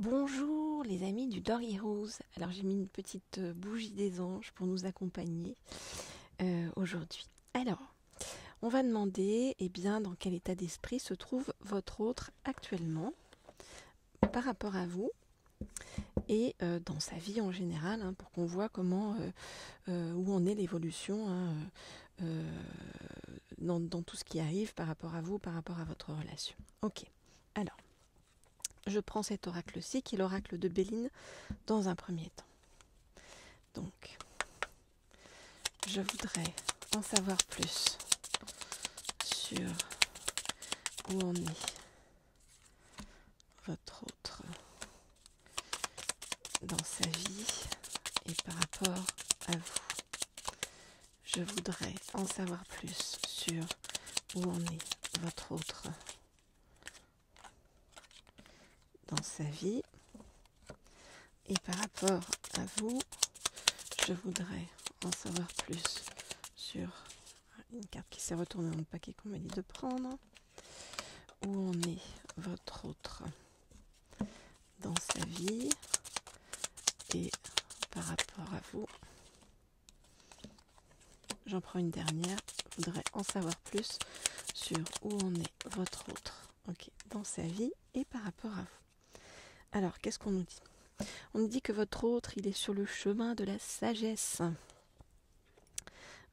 Bonjour les amis du Dog Heroes. Alors j'ai mis une petite bougie des anges pour nous accompagner aujourd'hui. Alors, on va demander dans quel état d'esprit se trouve votre autre actuellement par rapport à vous et dans sa vie en général, pour qu'on voit comment où en est l'évolution dans tout ce qui arrive par rapport à vous, par rapport à votre relation. Ok, alors je prends cet oracle-ci qui est l'oracle de Béline dans un premier temps. Donc, je voudrais en savoir plus sur où en est votre autre dans sa vie et par rapport à vous. Je voudrais en savoir plus sur où en est votre autre dans sa vie et par rapport à vous. Je voudrais en savoir plus sur une carte qui s'est retournée dans le paquet qu'on m'a dit de prendre. Où en est votre autre dans sa vie et par rapport à vous. J'en prends une dernière. Je voudrais en savoir plus sur où en est votre autre dans sa vie et par rapport à vous. Alors, qu'est-ce qu'on nous dit ? On nous dit que votre autre, il est sur le chemin de la sagesse.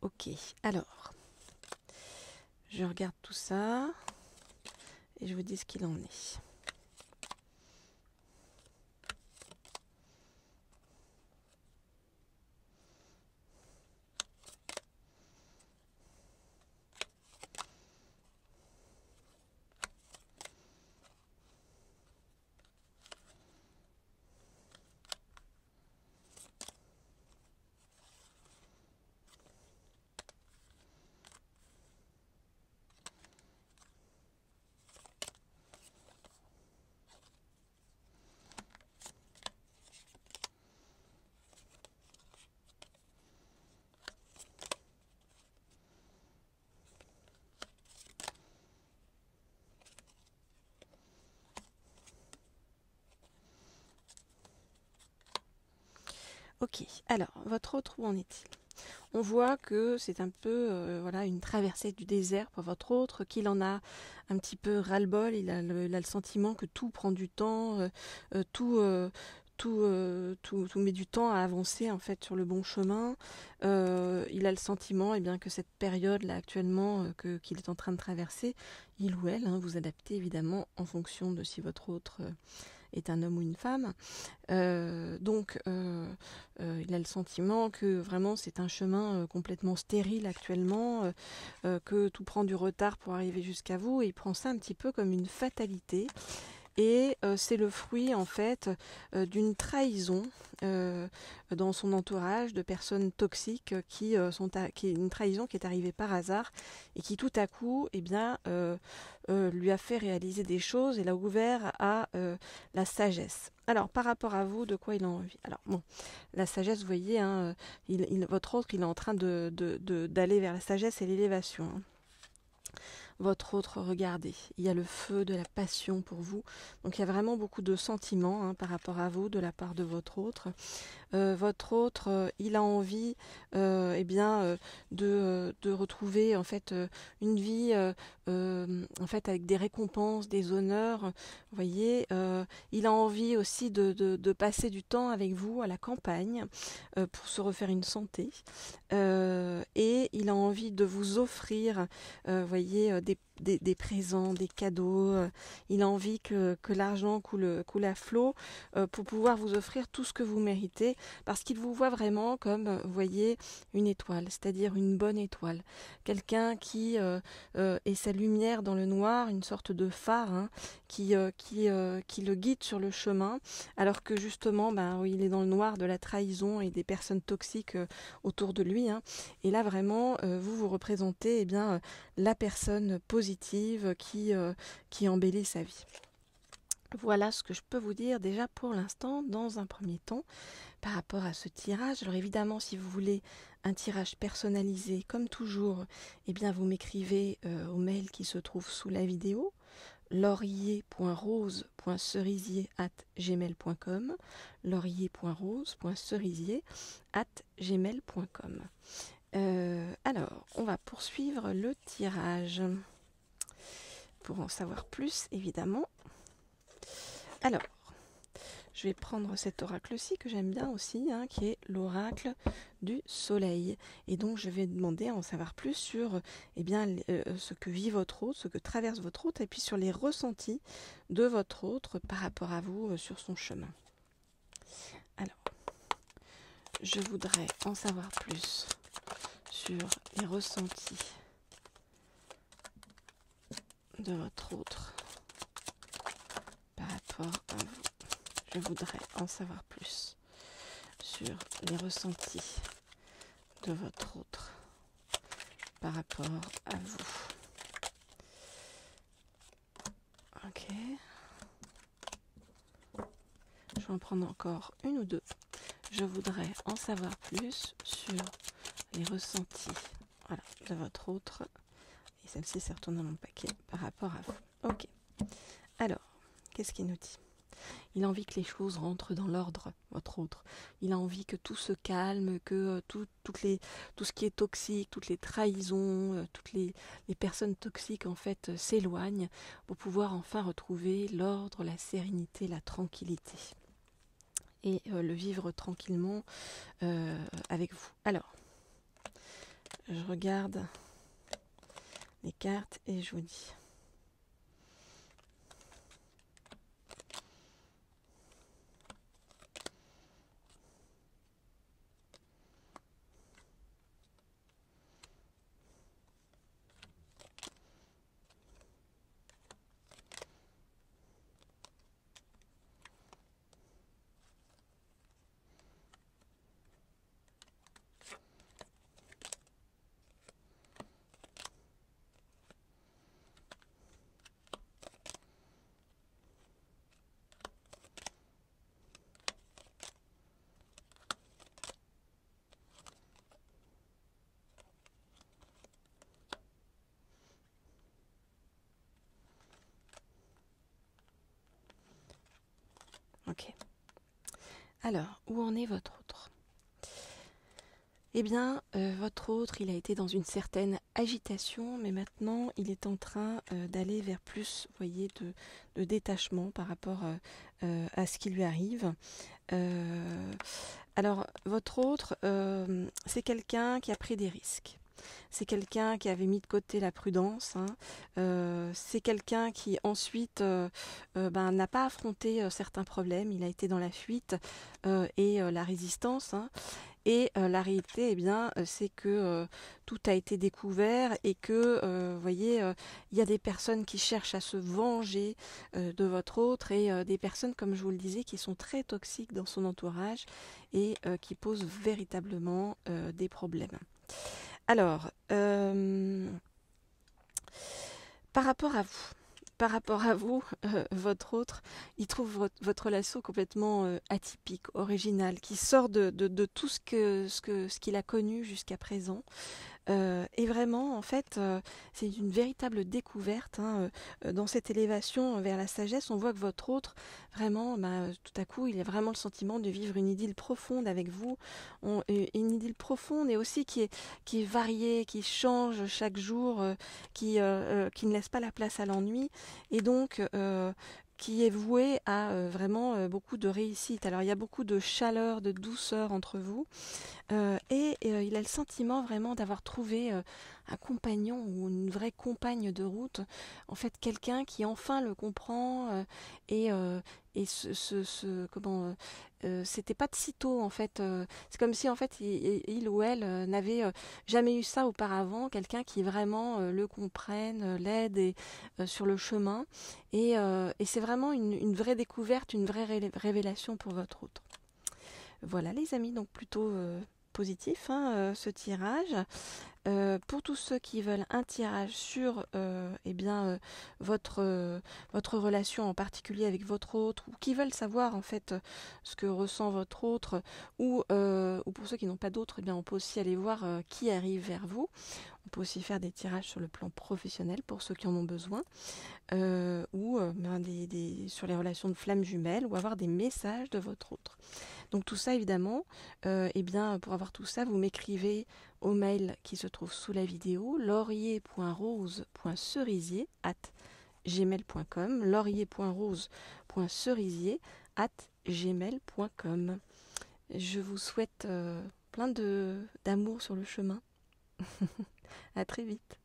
Ok, alors, je regarde tout ça et je vous dis ce qu'il en est. Ok, alors, votre autre, où en est-il ? On voit que c'est un peu une traversée du désert pour votre autre, qu'il en a un petit peu ras-le-bol, il a le sentiment que tout prend du temps, tout met du temps à avancer en fait sur le bon chemin. Il a le sentiment que cette période-là actuellement qu'il est en train de traverser, il ou elle, vous adaptez évidemment en fonction de si votre autre est un homme ou une femme. Il a le sentiment que vraiment c'est un chemin complètement stérile actuellement, que tout prend du retard pour arriver jusqu'à vous, et il prend ça un petit peu comme une fatalité. Et c'est le fruit en fait d'une trahison dans son entourage de personnes toxiques qui est une trahison qui est arrivée par hasard et qui tout à coup lui a fait réaliser des choses et l'a ouvert à la sagesse. Alors par rapport à vous, de quoi il a envie ? Alors bon, la sagesse, vous voyez, votre autre, il est en train d'aller vers la sagesse et l'élévation. Votre autre, regardez, il y a le feu de la passion pour vous. Donc il y a vraiment beaucoup de sentiments par rapport à vous de la part de votre autre. Votre autre, il a envie de retrouver en fait une vie avec des récompenses, des honneurs. Vous voyez, il a envie aussi de passer du temps avec vous à la campagne pour se refaire une santé. Et il a envie de vous offrir, des présents, des cadeaux. Il a envie que l'argent coule à flot pour pouvoir vous offrir tout ce que vous méritez, parce qu'il vous voit vraiment comme, vous voyez, une étoile, c'est-à-dire une bonne étoile. Quelqu'un qui est sa lumière dans le noir, une sorte de phare qui le guide sur le chemin, alors que justement, il est dans le noir de la trahison et des personnes toxiques autour de lui. Et là, vraiment, vous représentez la personne positive qui embellit sa vie. Voilà ce que je peux vous dire déjà pour l'instant, dans un premier temps, par rapport à ce tirage. Alors évidemment, si vous voulez un tirage personnalisé, comme toujours, vous m'écrivez au mail qui se trouve sous la vidéo, laurier.rose.cerisier@gmail.com, laurier.rose.cerisier@gmail.com. Alors, on va poursuivre le tirage pour en savoir plus, évidemment. Alors, je vais prendre cet oracle-ci que j'aime bien aussi, hein, qui est l'oracle du soleil. Et donc, je vais demander à en savoir plus sur ce que vit votre hôte, ce que traverse votre hôte, et puis sur les ressentis de votre hôte par rapport à vous sur son chemin. Alors, je voudrais en savoir plus sur les ressentis de votre autre par rapport à vous. Je voudrais en savoir plus sur les ressentis de votre autre par rapport à vous. Ok. Je vais en prendre encore une ou deux. Je voudrais en savoir plus sur les ressentis, voilà, de votre autre. Et celle-ci s'est retournée dans mon paquet par rapport à vous. Ok. Alors, qu'est-ce qu'il nous dit ? Il a envie que les choses rentrent dans l'ordre, votre autre. Il a envie que tout se calme, que tout ce qui est toxique, toutes les trahisons, toutes les personnes toxiques en fait s'éloignent pour pouvoir enfin retrouver l'ordre, la sérénité, la tranquillité. Et le vivre tranquillement avec vous. Alors, je regarde les cartes et je vous dis. Ok. Alors, où en est votre autre ? Eh bien, votre autre, il a été dans une certaine agitation, mais maintenant, il est en train d'aller vers plus, vous voyez, de détachement par rapport à ce qui lui arrive. Alors, votre autre, c'est quelqu'un qui a pris des risques. C'est quelqu'un qui avait mis de côté la prudence. C'est quelqu'un qui ensuite n'a pas affronté certains problèmes. Il a été dans la fuite et la résistance. Et la réalité, c'est que tout a été découvert et que, vous voyez, il y a des personnes qui cherchent à se venger de votre autre et des personnes, comme je vous le disais, qui sont très toxiques dans son entourage et qui posent véritablement des problèmes. Alors, par rapport à vous, votre autre, il trouve votre relation complètement atypique, originale, qui sort de tout ce qu'il a connu jusqu'à présent. Et vraiment, en fait, c'est une véritable découverte. Dans cette élévation vers la sagesse, on voit que votre autre, vraiment, tout à coup, il a vraiment le sentiment de vivre une idylle profonde avec vous. Une idylle profonde et aussi qui est variée, qui change chaque jour, qui ne laisse pas la place à l'ennui. Et donc, qui est voué à vraiment beaucoup de réussite. Alors, il y a beaucoup de chaleur, de douceur entre vous. Et il a le sentiment vraiment d'avoir trouvé un compagnon ou une vraie compagne de route, en fait quelqu'un qui enfin le comprend et c'était pas de sitôt en fait, c'est comme si en fait il ou elle n'avait jamais eu ça auparavant, quelqu'un qui vraiment le comprenne, l'aide et, sur le chemin et c'est vraiment une vraie découverte, une vraie révélation pour votre autre. Voilà les amis, donc plutôt positif ce tirage. Pour tous ceux qui veulent un tirage sur votre relation en particulier avec votre autre ou qui veulent savoir en fait ce que ressent votre autre ou pour ceux qui n'ont pas d'autre, on peut aussi aller voir qui arrive vers vous. On On peut aussi faire des tirages sur le plan professionnel pour ceux qui en ont besoin, ou sur les relations de flammes jumelles, ou avoir des messages de votre autre. Donc tout ça, évidemment, pour avoir tout ça, vous m'écrivez au mail qui se trouve sous la vidéo, laurier.rose.cerisier@gmail.com, laurier.rose.cerisier@gmail.com. Je vous souhaite plein d'amour sur le chemin. À très vite.